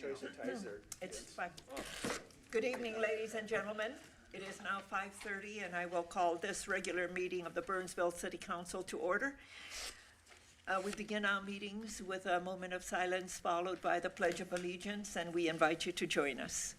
choice of Tizer. It's fine. Good evening, ladies and gentlemen. It is now 5:30, and I will call this regular meeting of the Burnsville City Council to order. We begin our meetings with a moment of silence followed by the Pledge of Allegiance, and we invite you to join us.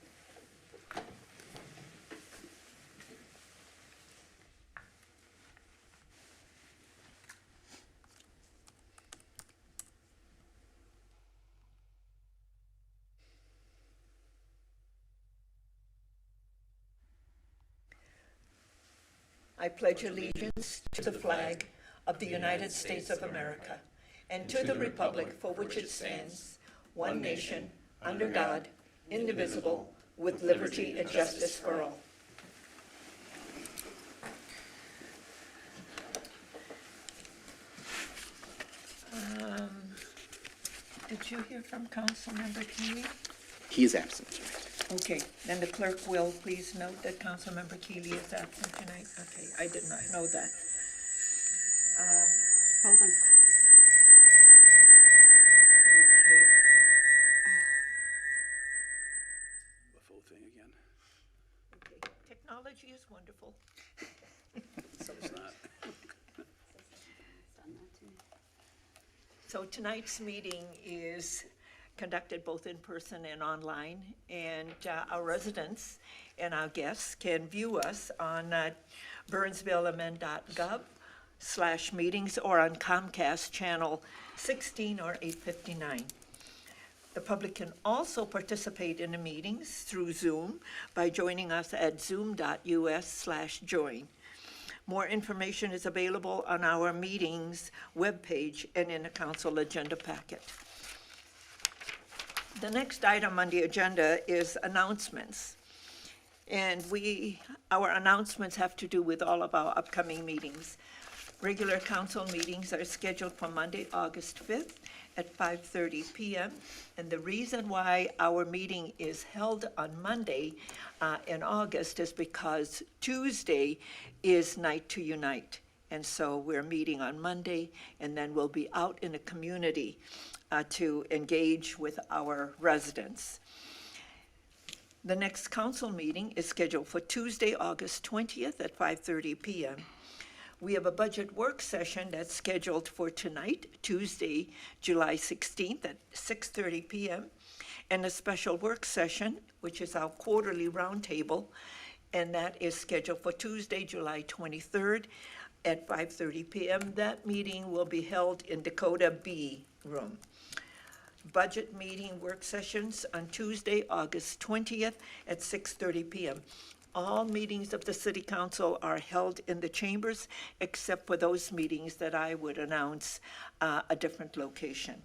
I pledge allegiance to the flag of the United States of America and to the republic for which it stands, one nation, under God, indivisible, with liberty and justice for all. Did you hear from Councilmember Keeley? He is absent. Okay, then the clerk will please note that Councilmember Keeley is absent tonight. Okay, I did not know that. Hold on. Okay. The full thing again. Okay, technology is wonderful. So it's not. So tonight's meeting is conducted both in person and online, and our residents and our guests can view us on burnsvillemn.gov/meetings or on Comcast channel 16 or 859. The public can also participate in the meetings through Zoom by joining us at zoom.us/join. More information is available on our meetings webpage and in the council agenda packet. The next item on the agenda is announcements. And our announcements have to do with all of our upcoming meetings. Regular council meetings are scheduled for Monday, August 5th at 5:30 p.m. And the reason why our meeting is held on Monday in August is because Tuesday is Night to Unite. And so we're meeting on Monday, and then we'll be out in the community to engage with our residents. The next council meeting is scheduled for Tuesday, August 20th at 5:30 p.m. We have a budget work session that's scheduled for tonight, Tuesday, July 16th at 6:30 p.m., and a special work session, which is our quarterly roundtable, and that is scheduled for Tuesday, July 23rd at 5:30 p.m. That meeting will be held in Dakota B room. Budget meeting work sessions on Tuesday, August 20th at 6:30 p.m. All meetings of the City Council are held in the chambers, except for those meetings that I would announce a different location.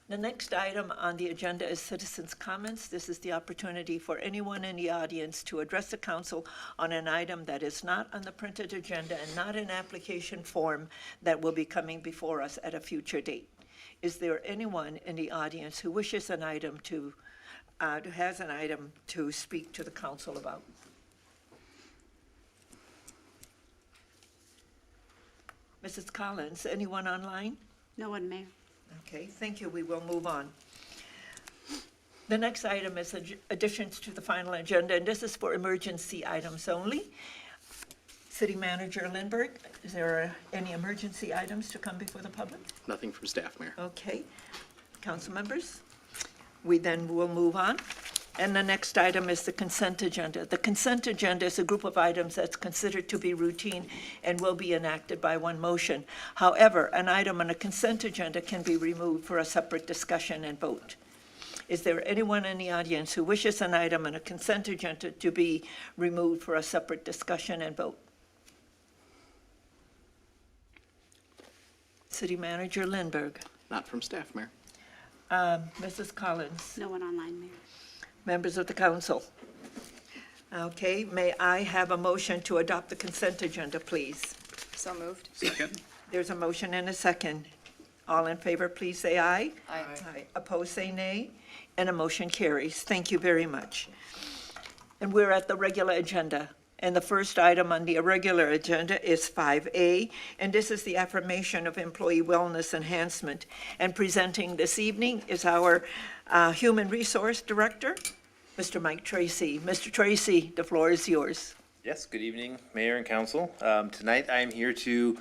The next item on the agenda is citizens' comments. This is the opportunity for anyone in the audience to address the council on an item that is not on the printed agenda and not an application form that will be coming before us at a future date. Is there anyone in the audience who wishes an item who has an item to speak to the council about? Mrs. Collins, anyone online? No one, Mayor. Okay, thank you. We will move on. The next item is additions to the final agenda, and this is for emergency items only. City Manager Lindberg, is there any emergency items to come before the public? Nothing from staff, Mayor. Okay. Council members? We then will move on. And the next item is the consent agenda. The consent agenda is a group of items that's considered to be routine and will be enacted by one motion. However, an item on a consent agenda can be removed for a separate discussion and vote. Is there anyone in the audience who wishes an item on a consent agenda to be removed for a separate discussion and vote? City Manager Lindberg. Not from staff, Mayor. Mrs. Collins. No one online, Mayor. Members of the council. Okay, may I have a motion to adopt the consent agenda, please? So moved. Second. There's a motion and a second. All in favor, please say aye. Aye. Aye. Opposed, say nay. And a motion carries. Thank you very much. And we're at the regular agenda. And the first item on the irregular agenda is 5A, and this is the affirmation of employee wellness enhancement. And presenting this evening is our Human Resource Director, Mr. Mike Tracy. Mr. Tracy, the floor is yours. Yes, good evening, Mayor and Council. Tonight I am here to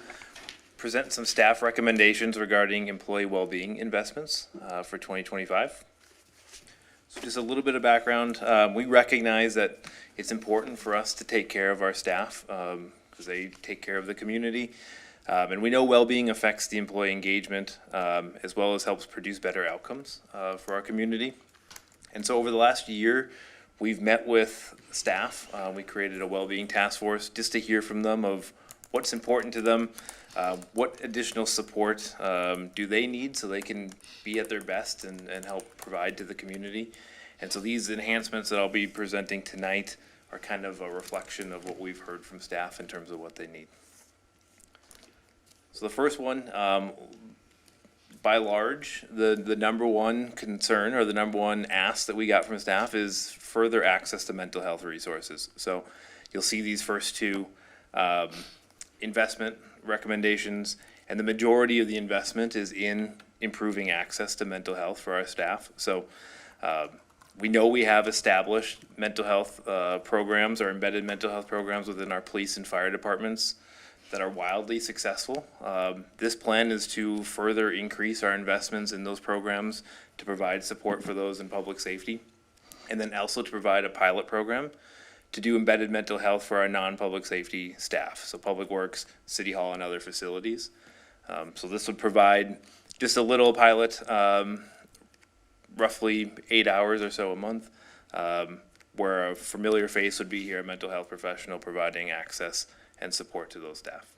present some staff recommendations regarding employee well-being investments for 2025. So just a little bit of background. We recognize that it's important for us to take care of our staff because they take care of the community. And we know well-being affects the employee engagement as well as helps produce better outcomes for our community. And so over the last year, we've met with staff. We created a well-being task force just to hear from them of what's important to them, what additional support do they need so they can be at their best and help provide to the community. And so these enhancements that I'll be presenting tonight are kind of a reflection of what we've heard from staff in terms of what they need. So the first one, by large, the number one concern or the number one ask that we got from staff is further access to mental health resources. So you'll see these first two investment recommendations, and the majority of the investment is in improving access to mental health for our staff. So we know we have established mental health programs or embedded mental health programs within our police and fire departments that are wildly successful. This plan is to further increase our investments in those programs to provide support for those in public safety, and then also to provide a pilot program to do embedded mental health for our non-public safety staff, so public works, city hall, and other facilities. So this would provide just a little pilot, roughly 8 hours or so a month, where a familiar face would be here, a mental health professional providing access and support to those staff.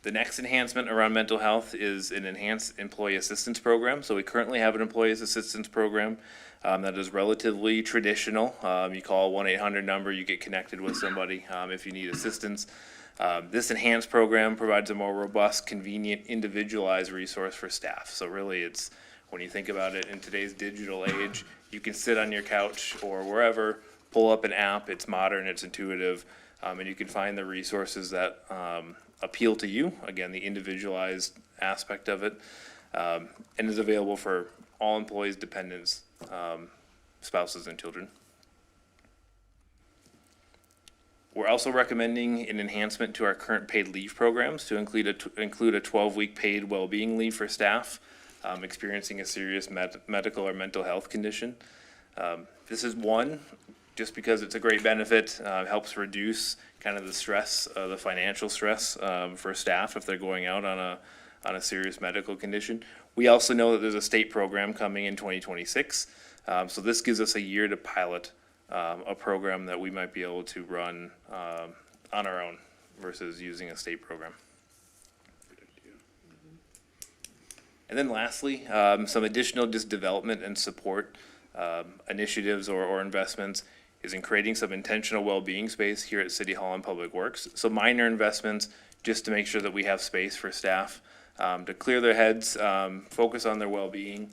The next enhancement around mental health is an enhanced employee assistance program. So we currently have an employee assistance program that is relatively traditional. You call a 1-800 number, you get connected with somebody if you need assistance. This enhanced program provides a more robust, convenient, individualized resource for staff. So really it's, when you think about it in today's digital age, you can sit on your couch or wherever, pull up an app, it's modern, it's intuitive, and you can find the resources that appeal to you, again, the individualized aspect of it, and is available for all employees, dependents, spouses, and children. We're also recommending an enhancement to our current paid leave programs to include a 12-week paid well-being leave for staff experiencing a serious medical or mental health condition. This is one, just because it's a great benefit, helps reduce kind of the stress, the financial stress for staff if they're going out on a serious medical condition. We also know that there's a state program coming in 2026, so this gives us a year to pilot a program that we might be able to run on our own versus using a state program. And then lastly, some additional just development and support initiatives or investments is in creating some intentional well-being space here at City Hall and Public Works. So minor investments just to make sure that we have space for staff to clear their heads, focus on their well-being.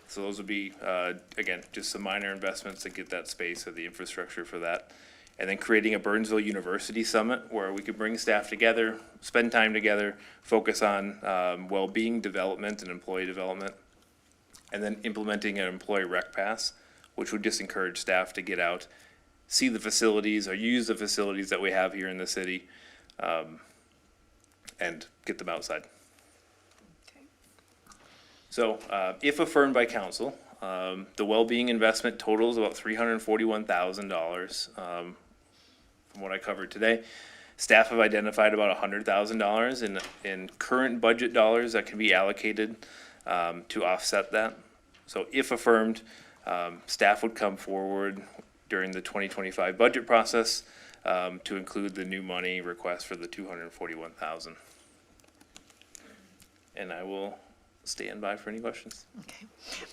So those would be, again, just some minor investments to get that space or the infrastructure for that. And then creating a Burnsville University Summit where we could bring staff together, spend time together, focus on well-being development and employee development, and then implementing an employee rec pass, which would just encourage staff to get out, see the facilities or use the facilities that we have here in the city, and get them outside. Okay. So if affirmed by council, the well-being investment totals about $341,000 from what I covered today. Staff have identified about $100,000 in current budget dollars that can be allocated to offset that. So if affirmed, staff would come forward during the 2025 budget process to include the new money request for the $241,000. And I will stand by for any questions. Okay.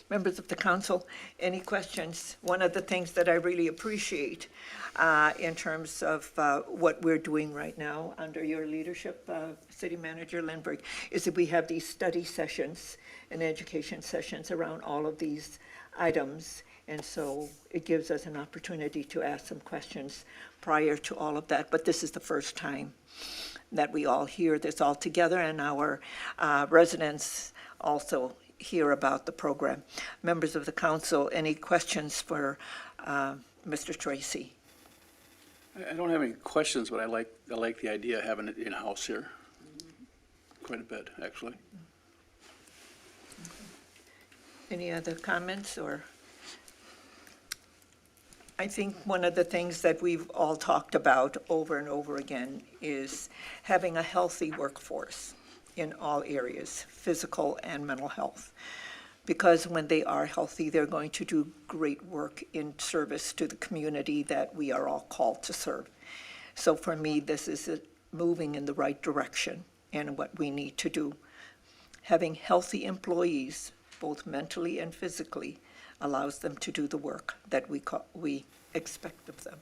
Members of the council, any questions? One of the things that I really appreciate in terms of what we're doing right now under your leadership, City Manager Lindbergh, is that we have these study sessions and education sessions around all of these items. And so it gives us an opportunity to ask some questions prior to all of that. But this is the first time that we all hear this all together, and our residents also hear about the program. Members of the council, any questions for Mr. Tracy? I don't have any questions, but I like the idea of having it in-house here. Quite a bit, actually. Any other comments, or? I think one of the things that we've all talked about over and over again is having a healthy workforce in all areas, physical and mental health. Because when they are healthy, they're going to do great work in service to the community that we are all called to serve. So for me, this is moving in the right direction and what we need to do. Having healthy employees, both mentally and physically, allows them to do the work that we expect of them.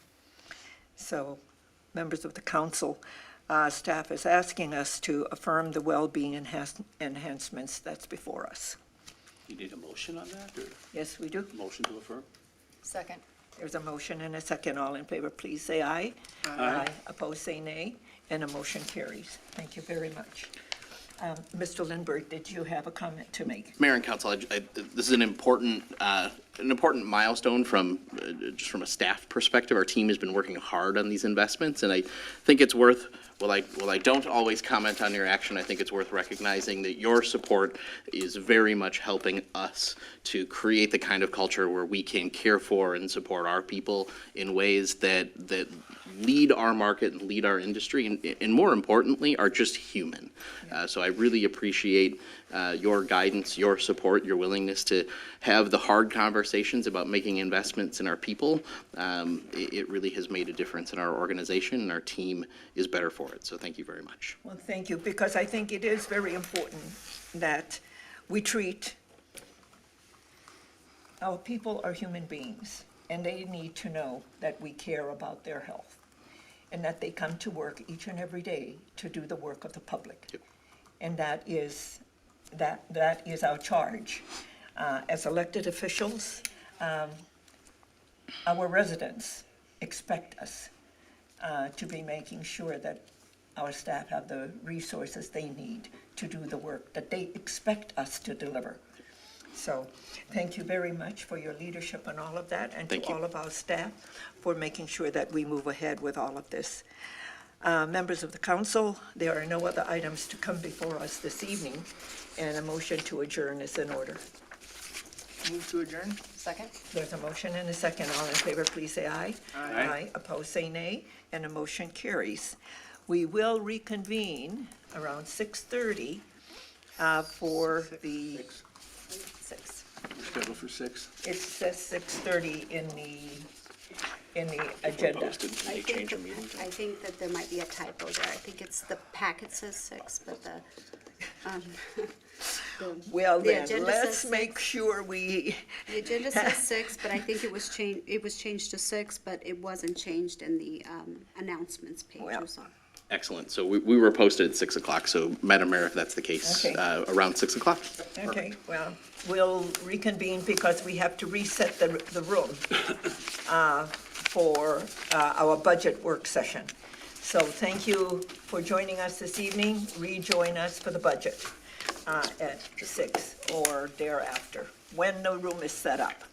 So, members of the council, staff is asking us to affirm the well-being enhancements that's before us. You need a motion on that, or Yes, we do. motion to affirm? Second. There's a motion and a second. All in favor, please say aye. Aye. Opposed, say nay, and a motion carries. Thank you very much. Mr. Lindberg, did you have a comment to make? Mayor and council, this is an important milestone from, just from a staff perspective. Our team has been working hard on these investments, and I think it's worth, while I don't always comment on your action, I think it's worth recognizing that your support is very much helping us to create the kind of culture where we can care for and support our people in ways that lead our market and lead our industry, and more importantly, are just human. So I really appreciate your guidance, your support, your willingness to have the hard conversations about making investments in our people. It really has made a difference in our organization, and our team is better for it. So thank you very much. Well, thank you, because I think it is very important that we treat our people are human beings, and they need to know that we care about their health, and that they come to work each and every day to do the work of the public. Yep. And that is our charge. As elected officials, our residents expect us to be making sure that our staff have the resources they need to do the work that they expect us to deliver. So, thank you very much for your leadership on all of that, and Thank to you. all of our staff for making sure that we move ahead with all of this. Members of the council, there are no other items to come before us this evening, and a motion to adjourn is in order. Move to adjourn. Second. There's a motion and a second. All in favor, please say aye. Aye. Opposed, say nay, and a motion carries. We will reconvene around 6:30 for the, 6. We're scheduled for 6. it says 6:30 in the agenda. Posted. Did I they think, change your meeting time? I think that there might be a typo there. I think it's, the packet says 6, but Well, the then, agenda let's says make 6. sure we, The agenda says 6, but I think it was changed to 6, but it wasn't changed in the announcements page Well. or something. Excellent. So we were posted at 6 o'clock. So Madam Mayor, if that's the case, Okay. around 6 o'clock. okay, well, we'll reconvene because we have to reset the room for our budget work session. So thank you for joining us this evening. Rejoin us for the budget at 6 or thereafter, when the room is set up.